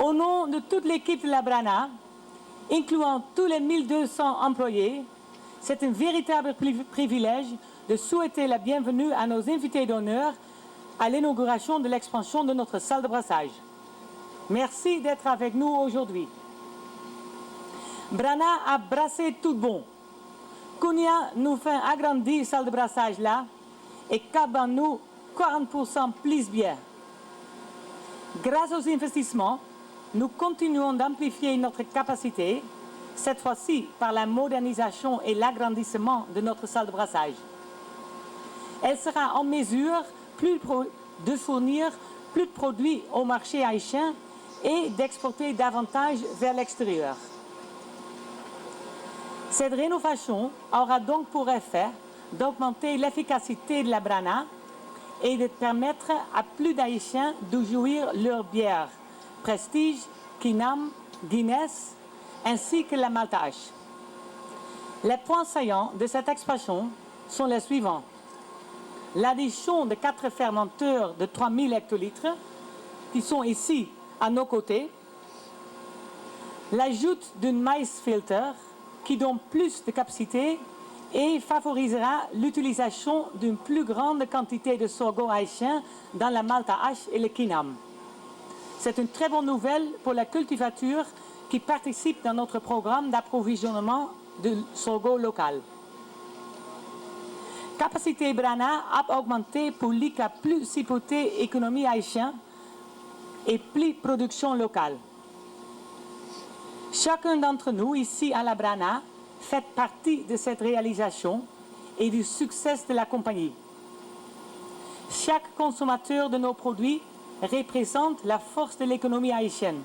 Au nom de toute l'équipe de la Brana, incluant tous les 1200 employés, c'est un véritable privilège de souhaiter la bienvenue à nos invités d'honneur à l'inauguration de l'expansion de notre salle de brassage. Merci d'être avec nous aujourd'hui. Brana a brassé tout bon. Kounia nous fait agrandir la salle de brassage là et cabe nous 40% plus bien. Grâce aux investissements, nous continuons d'amplifier notre capacité, cette fois-ci par la modernisation et l'agrandissement de notre salle de brassage. Elle sera en mesure de fournir plus de produits au marché haïtien et d'exporter davantage vers l'extérieur. Cette rénovation aura donc pour effet d'augmenter l'efficacité de la Brana et de permettre à plus d'Haïtiens de jouir leur bière Prestige, Kinam, Guinness, ainsi que la Maltache. Les points saillants de cette expansion sont les suivants. L'addition de 4 fermenteurs de 3000 hectolitres, qui sont ici à nos côtés. L'ajout d'un maïs filter, qui donne plus de capacité et favorisera l'utilisation d'une plus grande quantité de sorgho haïtien dans la Maltache et le Kinam. C'est une très bonne nouvelle pour la cultivature qui participe dans notre programme d'approvisionnement de sorgho local. Capacité Brana a augmenté pour l'ICA plus hypothèque économie haïtienne et plus production locale. Chacun d'entre nous ici à la Brana fait partie de cette réalisation et du succès de la compagnie. Chaque consommateur de nos produits représente la force de l'économie haïtienne.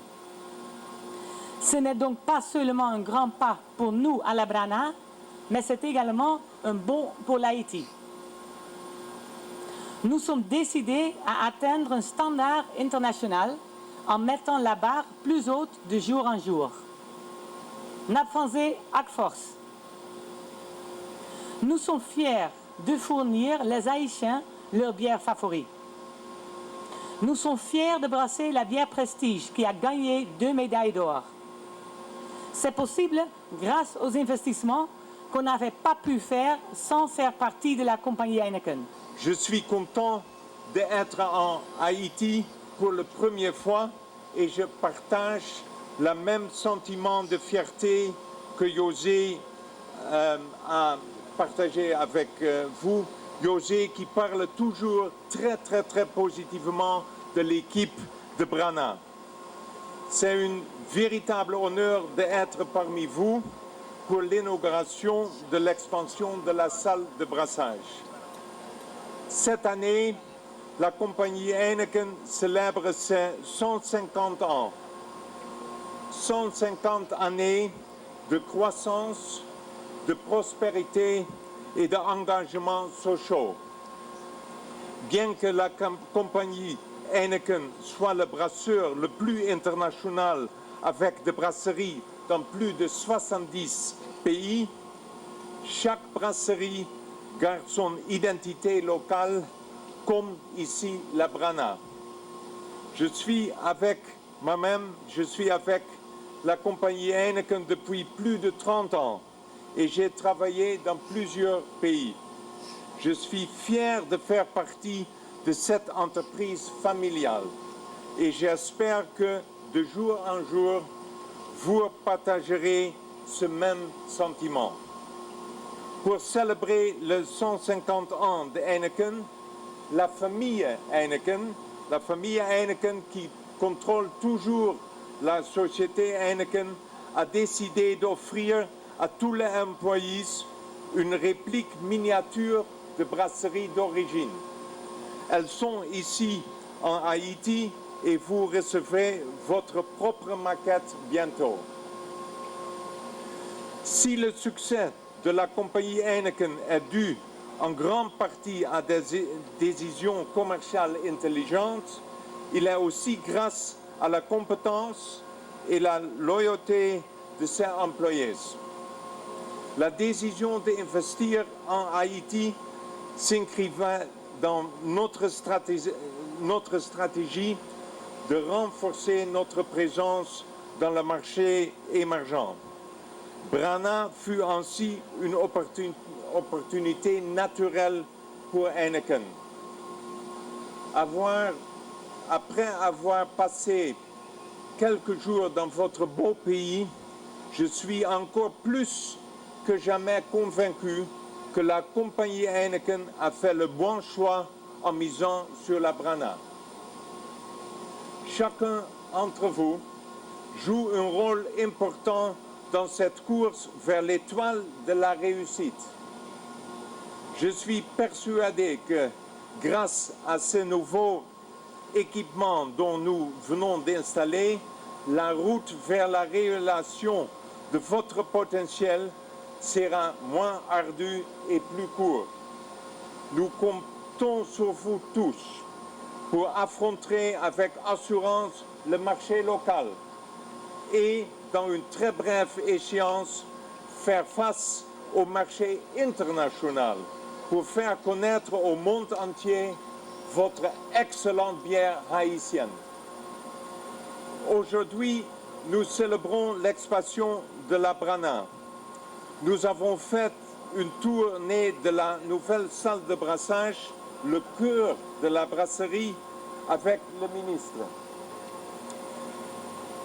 Ce n'est donc pas seulement un grand pas pour nous à la Brana, mais c'est également un bond pour l'Haïti. Nous sommes décidés à atteindre un standard international en mettant la barre plus haute de jour en jour. Napfanzé avec force. Nous sommes fiers de fournir les Haïtiens leur bière favorite. Nous sommes fiers de brasser la bière Prestige qui a gagné 2 médailles d'or. C'est possible grâce aux investissements qu'on n'avait pas pu faire sans faire partie de la compagnie Heineken. Je suis content d'être en Haïti pour la première fois et je partage le même sentiment de fierté que José a partagé avec vous. José qui parle toujours très positivement de l'équipe de Brana. C'est un véritable honneur d'être parmi vous pour l'inauguration de l'expansion de la salle de brassage. Cette année, la compagnie Heineken célèbre ses 150 ans. 150 années de croissance, de prospérité et d'engagement social. Bien que la compagnie Heineken soit le brasseur le plus international avec des brasseries dans plus de 70 pays, chaque brasserie garde son identité locale, comme ici la Brana. Je suis avec la compagnie Heineken depuis plus de 30 ans et j'ai travaillé dans plusieurs pays. Je suis fier de faire partie de cette entreprise familiale et j'espère que de jour en jour, vous partagerez ce même sentiment. Pour célébrer les 150 ans de Heineken, la famille Heineken qui contrôle toujours la société Heineken, a décidé d'offrir à tous les employés une réplique miniature de brasserie d'origine. Elles sont ici en Haïti et vous recevrez votre propre maquette bientôt. Si le succès de la compagnie Heineken est dû en grande partie à des décisions commerciales intelligentes, il est aussi grâce à la compétence et la loyauté de ses employés. La décision d'investir en Haïti s'inscrivait dans notre stratégie de renforcer notre présence dans le marché émergent. Brana fut ainsi une opportunité naturelle pour Heineken. Après avoir passé quelques jours dans votre beau pays, je suis encore plus que jamais convaincu que la compagnie Heineken a fait le bon choix en misant sur la Brana. Chacun d'entre vous joue un rôle important dans cette course vers l'étoile de la réussite. Je suis persuadé que grâce à ces nouveaux équipements dont nous venons d'installer, la route vers la réalisation de votre potentiel sera moins ardue et plus courte. Nous comptons sur vous tous pour affronter avec assurance le marché local et, dans une très brève échéance, faire face au marché international pour faire connaître au monde entier votre excellente bière haïtienne. Aujourd'hui, nous célébrons l'expansion de la Brana. Nous avons fait une tournée de la nouvelle salle de brassage, le cœur de la brasserie, avec le ministre.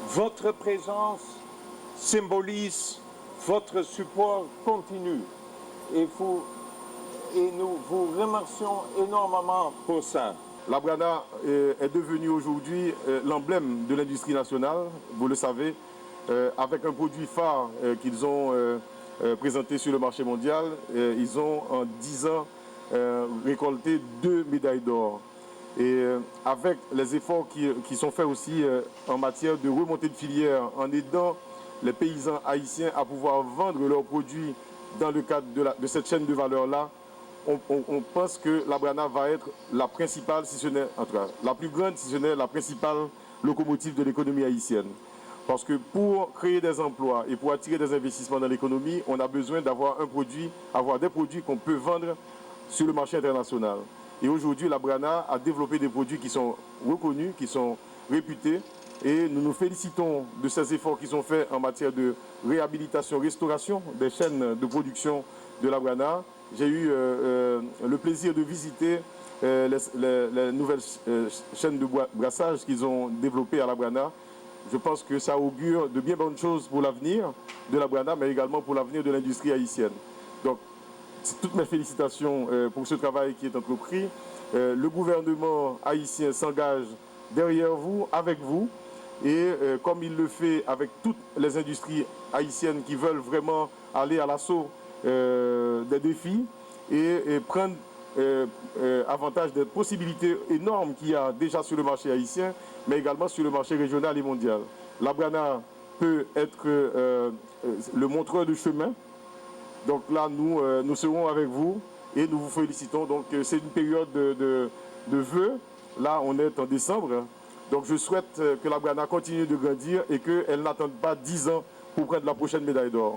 Votre présence symbolise votre support continu et nous vous remercions énormément pour ça. La Brana est devenue aujourd'hui l'emblème de l'industrie nationale, vous le savez, avec un produit phare qu'ils ont présenté sur le marché mondial. Ils ont en 10 ans récolté 2 médailles d'or. Et avec les efforts qui sont faits aussi en matière de remontée de filière, en aidant les paysans haïtiens à pouvoir vendre leurs produits dans le cadre de cette chaîne de valeur-là, on pense que la Brana va être la principale, si ce n'est, en tout cas, la plus grande, si ce n'est la principale locomotive de l'économie haïtienne. Parce que pour créer des emplois et pour attirer des investissements dans l'économie, on a besoin d'avoir des produits qu'on peut vendre sur le marché international. Et aujourd'hui, la Brana a développé des produits qui sont reconnus, qui sont réputés. Et nous nous félicitons de ces efforts qui sont faits en matière de réhabilitation, restauration des chaînes de production de la Brana. J'ai eu le plaisir de visiter les nouvelles chaînes de brassage qu'ils ont développées à la Brana. Je pense que ça augure de bien bonnes choses pour l'avenir de la Brana, mais également pour l'avenir de l'industrie haïtienne. Donc, toutes mes félicitations pour ce travail qui est entrepris. Le gouvernement haïtien s'engage derrière vous, avec vous, et comme il le fait avec toutes les industries haïtiennes qui veulent vraiment aller à l'assaut des défis et prendre avantage des possibilités énormes qu'il y a déjà sur le marché haïtien, mais également sur le marché régional et mondial. La Brana peut être le montreur de chemin. Donc là, nous serons avec vous et nous vous félicitons. Donc c'est une période de vœux. Là, on est en décembre. Donc je souhaite que la Brana continue de grandir et qu'elle n'attende pas 10 ans pour prendre la prochaine médaille d'or.